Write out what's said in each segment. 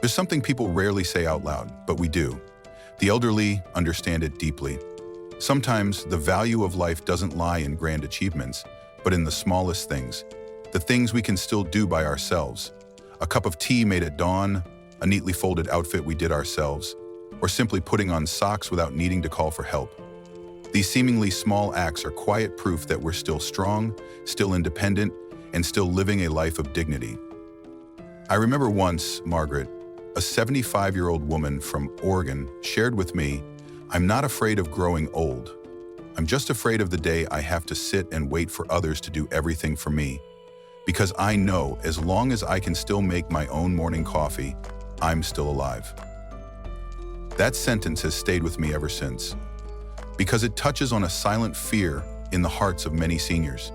There's something people rarely say out loud, but we do. The elderly understand it deeply. Sometimes the value of life doesn't lie in grand achievements, but in the smallest things, the things we can still do by ourselves. A cup of tea made at dawn, a neatly folded outfit we did ourselves, or simply putting on socks without needing to call for help. These seemingly small acts are quiet proof that we're still strong, still independent, and still living a life of dignity. I remember once, Margaret, a 75-year-old woman from Oregon, shared with me, "I'm not afraid of growing old. I'm just afraid of the day I have to sit and wait for others to do everything for me. Because I know as long as I can still make my own morning coffee, I'm still alive." That sentence has stayed with me ever since, because it touches on a silent fear in the hearts of many seniors.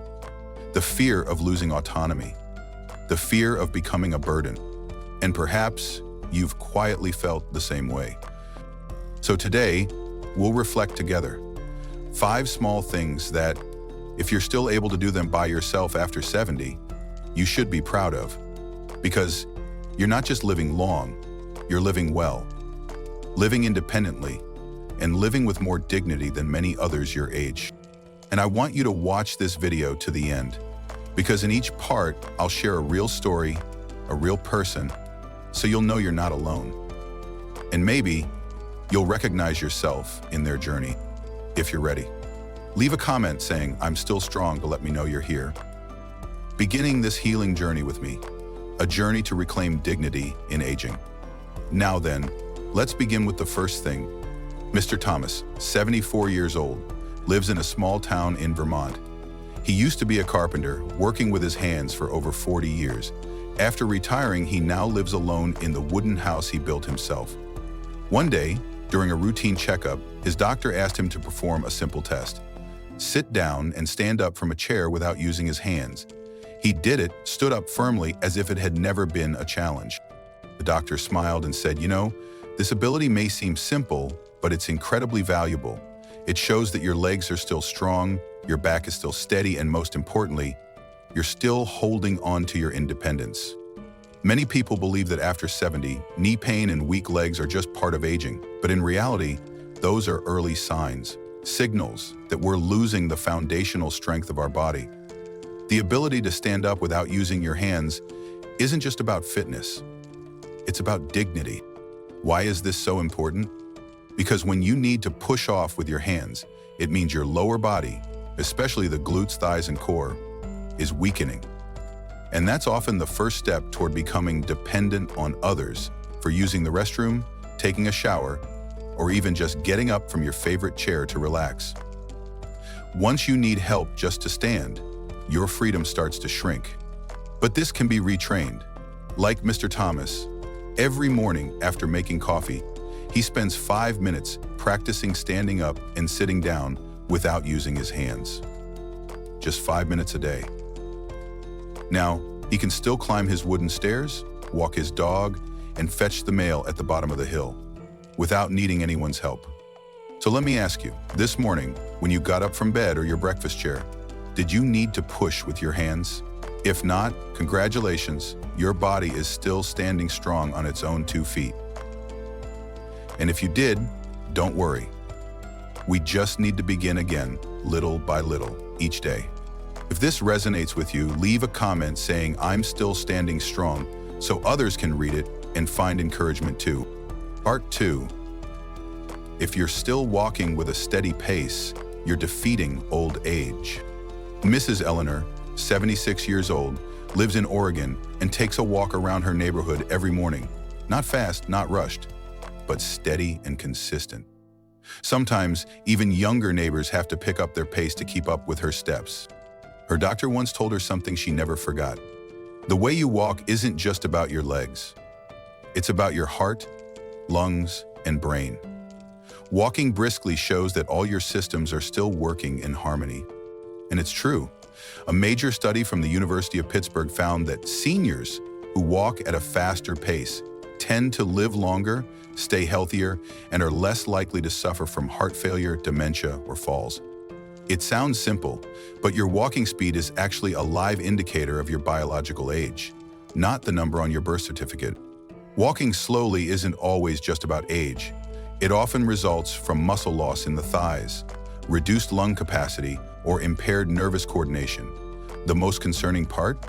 The fear of losing autonomy, the fear of becoming a burden, and perhaps you've quietly felt the same way. So today, we'll reflect together. 5 small things that, if you're still able to do them by yourself after 70, you should be proud of. Because you're not just living long, you're living well, living independently, and living with more dignity than many others your age. And I want you to watch this video to the end, because in each part, I'll share a real story, a real person, so you'll know you're not alone. And maybe you'll recognize yourself in their journey, if you're ready. Leave a comment saying, "I'm still strong," to let me know you're here. Beginning this healing journey with me, a journey to reclaim dignity in aging. Now then, let's begin with the first thing. Mr. Thomas, 74 years old, lives in a small town in Vermont. He used to be a carpenter, working with his hands for over 40 years. After retiring, he now lives alone in the wooden house he built himself. One day, during a routine checkup, his doctor asked him to perform a simple test. Sit down and stand up from a chair without using his hands. He did it, stood up firmly as if it had never been a challenge. The doctor smiled and said, "You know, this ability may seem simple, but it's incredibly valuable. It shows that your legs are still strong, your back is still steady, and most importantly, you're still holding on to your independence." Many people believe that after 70, knee pain and weak legs are just part of aging, but in reality, those are early signs, signals that we're losing the foundational strength of our body. The ability to stand up without using your hands isn't just about fitness, it's about dignity. Why is this so important? Because when you need to push off with your hands, it means your lower body, especially the glutes, thighs, and core, is weakening. And that's often the first step toward becoming dependent on others for using the restroom, taking a shower, or even just getting up from your favorite chair to relax. Once you need help just to stand, your freedom starts to shrink. But this can be retrained. Like Mr. Thomas, every morning after making coffee, he spends 5 minutes practicing standing up and sitting down without using his hands. Just 5 minutes a day. Now, he can still climb his wooden stairs, walk his dog, and fetch the mail at the bottom of the hill, without needing anyone's help. So let me ask you, this morning, when you got up from bed or your breakfast chair, did you need to push with your hands? If not, congratulations, your body is still standing strong on its own 2 feet. And if you did, don't worry. We just need to begin again, little by little, each day. If this resonates with you, leave a comment saying, "I'm still standing strong," so others can read it and find encouragement too. Part 2. If you're still walking with a steady pace, you're defeating old age. Mrs. Eleanor, 76 years old, lives in Oregon and takes a walk around her neighborhood every morning. Not fast, not rushed, but steady and consistent. Sometimes, even younger neighbors have to pick up their pace to keep up with her steps. Her doctor once told her something she never forgot. The way you walk isn't just about your legs. It's about your heart, lungs, and brain. Walking briskly shows that all your systems are still working in harmony. And it's true. A major study from the University of Pittsburgh found that seniors who walk at a faster pace tend to live longer, stay healthier, and are less likely to suffer from heart failure, dementia, or falls. It sounds simple, but your walking speed is actually a live indicator of your biological age, not the number on your birth certificate. Walking slowly isn't always just about age. It often results from muscle loss in the thighs, reduced lung capacity, or impaired nervous coordination. The most concerning part?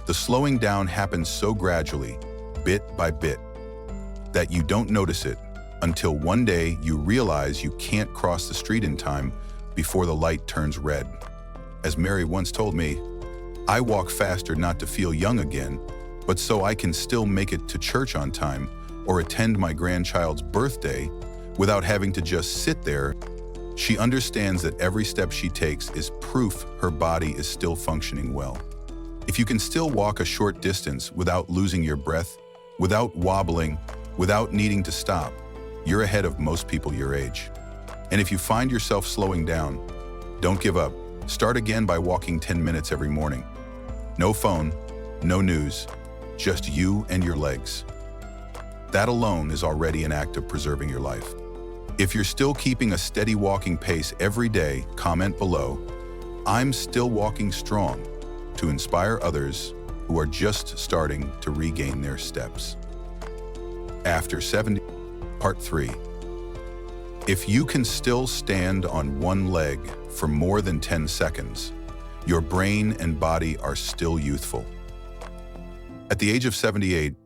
The slowing down happens so gradually, bit by bit, that you don't notice it until one day you realize you can't cross the street in time before the light turns red. As Mary once told me, "I walk faster not to feel young again, but so I can still make it to church on time or attend my grandchild's birthday without having to just sit there." She understands that every step she takes is proof her body is still functioning well. If you can still walk a short distance without losing your breath, without wobbling, without needing to stop, you're ahead of most people your age. And if you find yourself slowing down, don't give up. Start again by walking 10 minutes every morning. No phone, no news, just you and your legs. That alone is already an act of preserving your life. If you're still keeping a steady walking pace every day, comment below, "I'm still walking strong," to inspire others who are just starting to regain their steps. After 70, Part 3. If you can still stand on one leg for more than 10 seconds, your brain and body are still youthful. At the age of 78,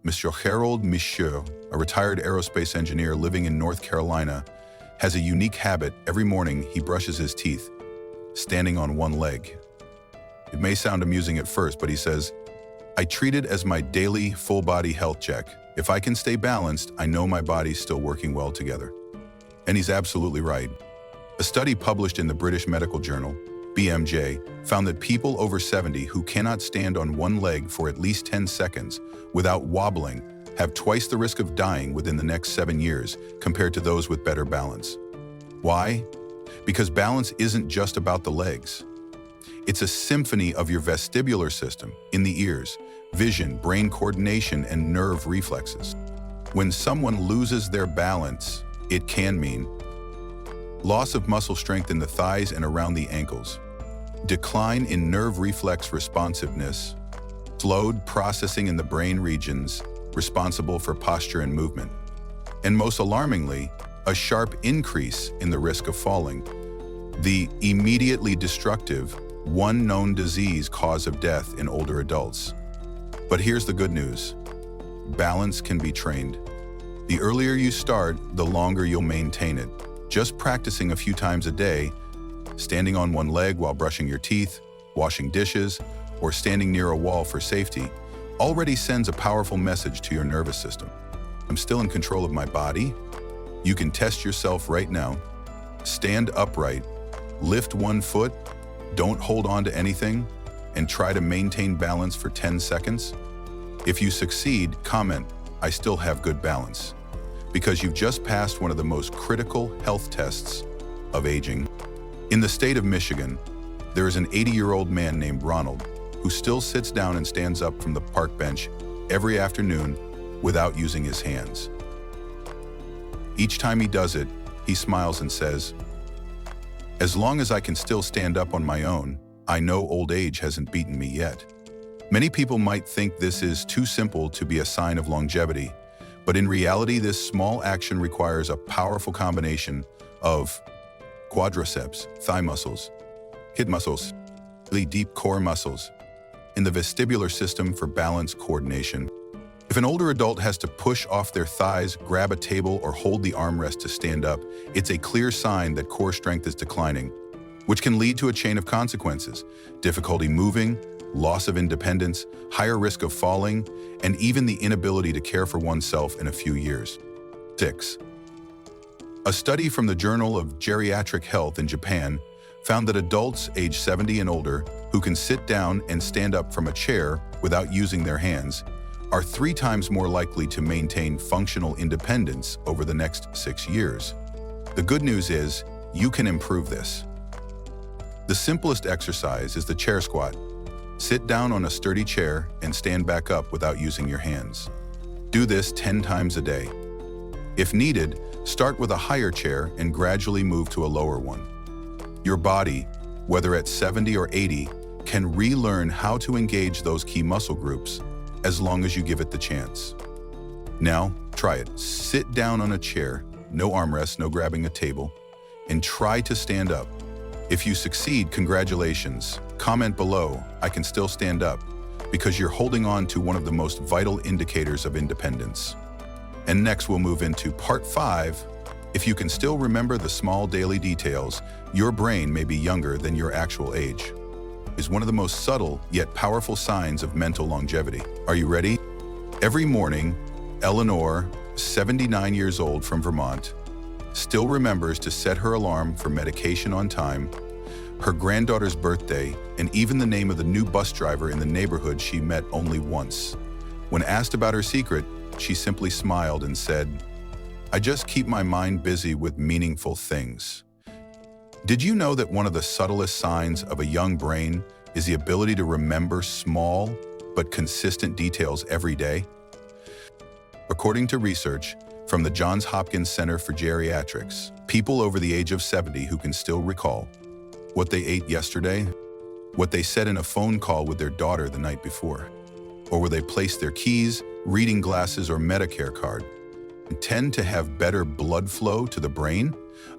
Mr. Harold Michaud, a retired aerospace engineer living in North Carolina, has a unique habit. Every morning he brushes his teeth, standing on one leg. It may sound amusing at first, but he says, "I treat it as my daily full-body health check. If I can stay balanced, I know my body's still working well together." And he's absolutely right. A study published in the British Medical Journal, BMJ, found that people over 70 who cannot stand on one leg for at least 10 seconds without wobbling have twice the risk of dying within the next 7 years compared to those with better balance. Why? Because balance isn't just about the legs. It's a symphony of your vestibular system in the ears, vision, brain coordination, and nerve reflexes. When someone loses their balance, it can mean loss of muscle strength in the thighs and around the ankles, decline in nerve reflex responsiveness, slowed processing in the brain regions responsible for posture and movement, and most alarmingly, a sharp increase in the risk of falling, the immediately destructive, one known disease cause of death in older adults. But here's the good news. Balance can be trained. The earlier you start, the longer you'll maintain it. Just practicing a few times a day, standing on one leg while brushing your teeth, washing dishes, or standing near a wall for safety, already sends a powerful message to your nervous system. I'm still in control of my body. You can test yourself right now. Stand upright, lift one foot, don't hold on to anything, and try to maintain balance for 10 seconds. If you succeed, comment, "I still have good balance," because you've just passed one of the most critical health tests of aging. In the state of Michigan, there is an 80-year-old man named Ronald who still sits down and stands up from the park bench every afternoon without using his hands. Each time he does it, he smiles and says, "As long as I can still stand up on my own, I know old age hasn't beaten me yet." Many people might think this is too simple to be a sign of longevity, but in reality, this small action requires a powerful combination of quadriceps, thigh muscles, hip muscles, really deep core muscles, and the vestibular system for balance coordination. If an older adult has to push off their thighs, grab a table, or hold the armrest to stand up, it's a clear sign that core strength is declining, which can lead to a chain of consequences: difficulty moving, loss of independence, higher risk of falling, and even the inability to care for oneself in a few years. 6. A study from the Journal of Geriatric Health in Japan found that adults age 70 and older who can sit down and stand up from a chair without using their hands are 3 times more likely to maintain functional independence over the next 6 years. The good news is, you can improve this. The simplest exercise is the chair squat. Sit down on a sturdy chair and stand back up without using your hands. Do this 10 times a day. If needed, start with a higher chair and gradually move to a lower one. Your body, whether at 70 or 80, can relearn how to engage those key muscle groups as long as you give it the chance. Now, try it. Sit down on a chair, no armrests, no grabbing a table, and try to stand up. If you succeed, congratulations. Comment below, I can still stand up, because you're holding on to one of the most vital indicators of independence. And next we'll move into part 5. If you can still remember the small daily details, your brain may be younger than your actual age. Is one of the most subtle yet powerful signs of mental longevity. Are you ready? Every morning, Eleanor, 79 years old from Vermont, still remembers to set her alarm for medication on time, her granddaughter's birthday, and even the name of the new bus driver in the neighborhood she met only once. When asked about her secret, she simply smiled and said, "I just keep my mind busy with meaningful things." Did you know that one of the subtlest signs of a young brain is the ability to remember small but consistent details every day? According to research from the Johns Hopkins Center for Geriatrics, people over the age of 70 who can still recall what they ate yesterday, what they said in a phone call with their daughter the night before, or where they placed their keys, reading glasses, or Medicare card, tend to have better blood flow to the brain,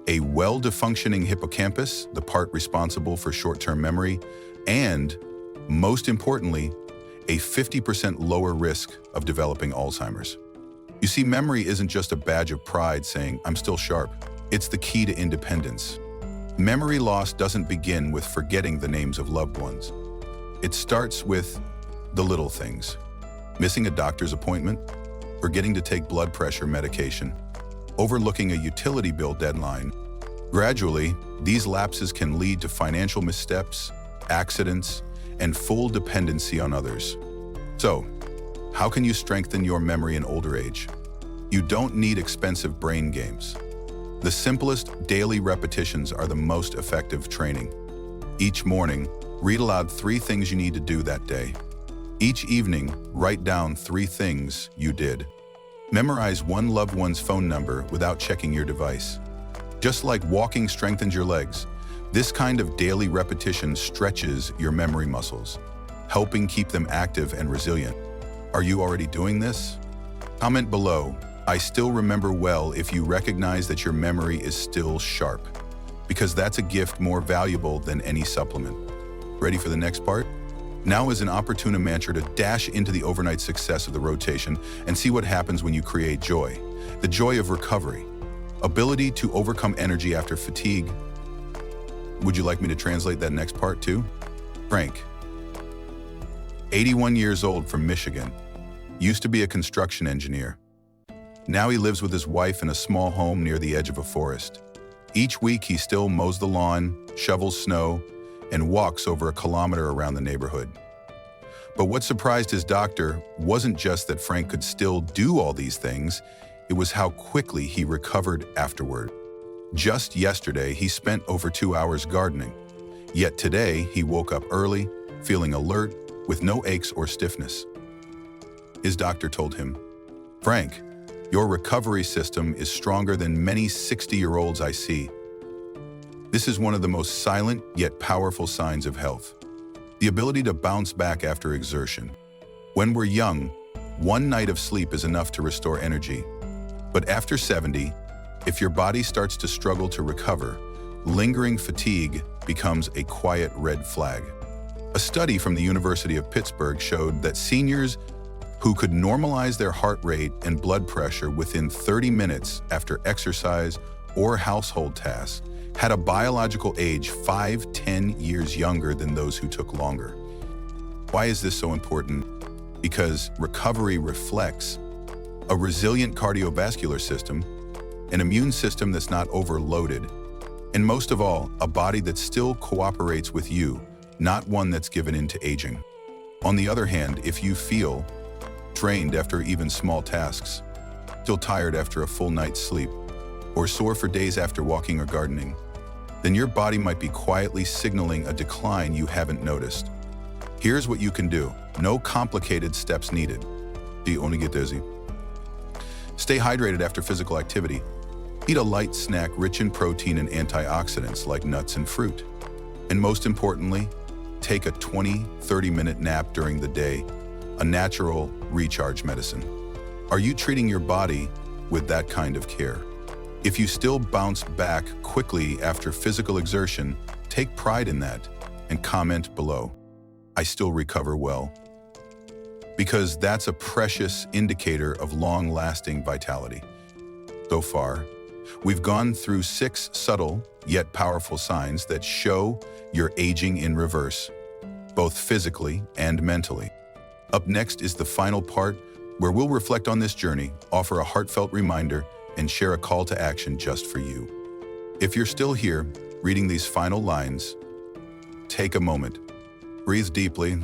a well-functioning hippocampus, the part responsible for short-term memory, and, most importantly, a 50% lower risk of developing Alzheimer's. You see, memory isn't just a badge of pride saying, "I'm still sharp." It's the key to independence. Memory loss doesn't begin with forgetting the names of loved ones. It starts with the little things. Missing a doctor's appointment, forgetting to take blood pressure medication, overlooking a utility bill deadline. Gradually, these lapses can lead to financial missteps, accidents, and full dependency on others. So, how can you strengthen your memory in older age? You don't need expensive brain games. The simplest daily repetitions are the most effective training. Each morning, read aloud 3 things you need to do that day. Each evening, write down 3 things you did. Memorize one loved one's phone number without checking your device. Just like walking strengthens your legs, this kind of daily repetition stretches your memory muscles, helping keep them active and resilient. Are you already doing this? Comment below, "I still remember well," if you recognize that your memory is still sharp, because that's a gift more valuable than any supplement. Ready for the next part? Now is an opportune mantra to dash into the overnight success of the rotation and see what happens when you create joy. The joy of recovery. Ability to overcome energy after fatigue. Would you like me to translate that next part too? Frank, 81 years old from Michigan, used to be a construction engineer. Now he lives with his wife in a small home near the edge of a forest. Each week he still mows the lawn, shovels snow, and walks over a kilometer around the neighborhood. But what surprised his doctor wasn't just that Frank could still do all these things, it was how quickly he recovered afterward. Just yesterday, he spent over 2 hours gardening. Yet today, he woke up early, feeling alert, with no aches or stiffness. His doctor told him, "Frank, your recovery system is stronger than many 60-year-olds I see." This is one of the most silent yet powerful signs of health. The ability to bounce back after exertion. When we're young, 1 night of sleep is enough to restore energy. But after 70, if your body starts to struggle to recover, lingering fatigue becomes a quiet red flag. A study from the University of Pittsburgh showed that seniors who could normalize their heart rate and blood pressure within 30 minutes after exercise or household tasks had a biological age 5-10 years younger than those who took longer. Why is this so important? Because recovery reflects a resilient cardiovascular system, an immune system that's not overloaded, and most of all, a body that still cooperates with you, not one that's given in to aging. On the other hand, if you feel drained after even small tasks, still tired after a full night's sleep, or sore for days after walking or gardening, then your body might be quietly signaling a decline you haven't noticed. Here's what you can do. No complicated steps needed. You only get dizzy. Stay hydrated after physical activity. Eat a light snack rich in protein and antioxidants like nuts and fruit. And most importantly, take a 20-30 minute nap during the day, a natural recharge medicine. Are you treating your body with that kind of care? If you still bounce back quickly after physical exertion, take pride in that and comment below, "I still recover well." Because that's a precious indicator of long-lasting vitality. So far, we've gone through 6 subtle yet powerful signs that show you're aging in reverse, both physically and mentally. Up next is the final part where we'll reflect on this journey, offer a heartfelt reminder, and share a call to action just for you. If you're still here, reading these final lines, take a moment, breathe deeply,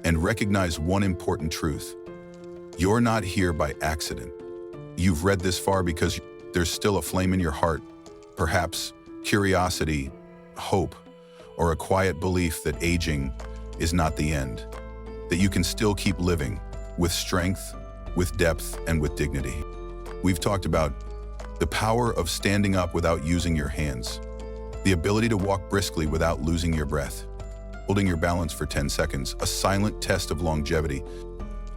and recognize one important truth. You're not here by accident. You've read this far because there's still a flame in your heart, perhaps curiosity, hope, or a quiet belief that aging is not the end, that you can still keep living with strength, with depth, and with dignity. We've talked about the power of standing up without using your hands, the ability to walk briskly without losing your breath, holding your balance for 10 seconds, a silent test of longevity,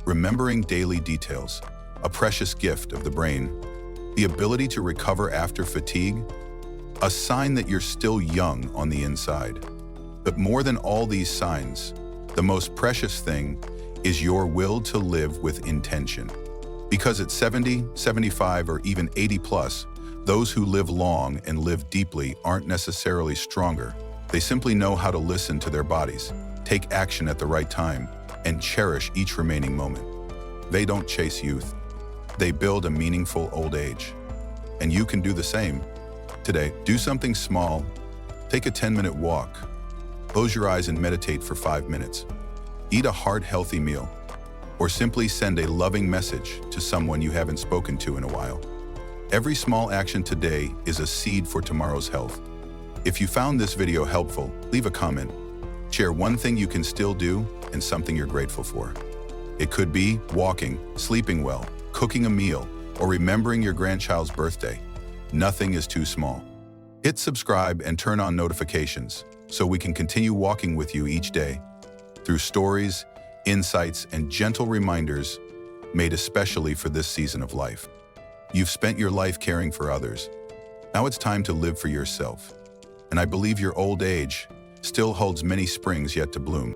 remembering daily details, a precious gift of the brain, the ability to recover after fatigue, a sign that you're still young on the inside. But more than all these signs, the most precious thing is your will to live with intention. Because at 70, 75, or even 80 plus, those who live long and live deeply aren't necessarily stronger. They simply know how to listen to their bodies, take action at the right time, and cherish each remaining moment. They don't chase youth. They build a meaningful old age. And you can do the same. Today, do something small. Take a 10-minute walk. Close your eyes and meditate for 5 minutes. Eat a heart-healthy meal. Or simply send a loving message to someone you haven't spoken to in a while. Every small action today is a seed for tomorrow's health. If you found this video helpful, leave a comment. Share one thing you can still do and something you're grateful for. It could be walking, sleeping well, cooking a meal, or remembering your grandchild's birthday. Nothing is too small. Hit subscribe and turn on notifications so we can continue walking with you each day through stories, insights, and gentle reminders made especially for this season of life. You've spent your life caring for others. Now it's time to live for yourself. And I believe your old age still holds many springs yet to bloom.